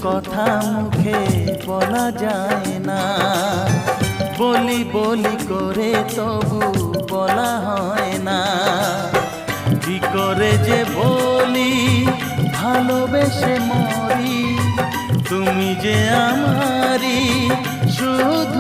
কথা মুখে বলা যায় না, বলি বলি করে তবু বলা হয় না। কি করে যে বলি ভালোবেসে মরি, তুমি যে আমারই শুধু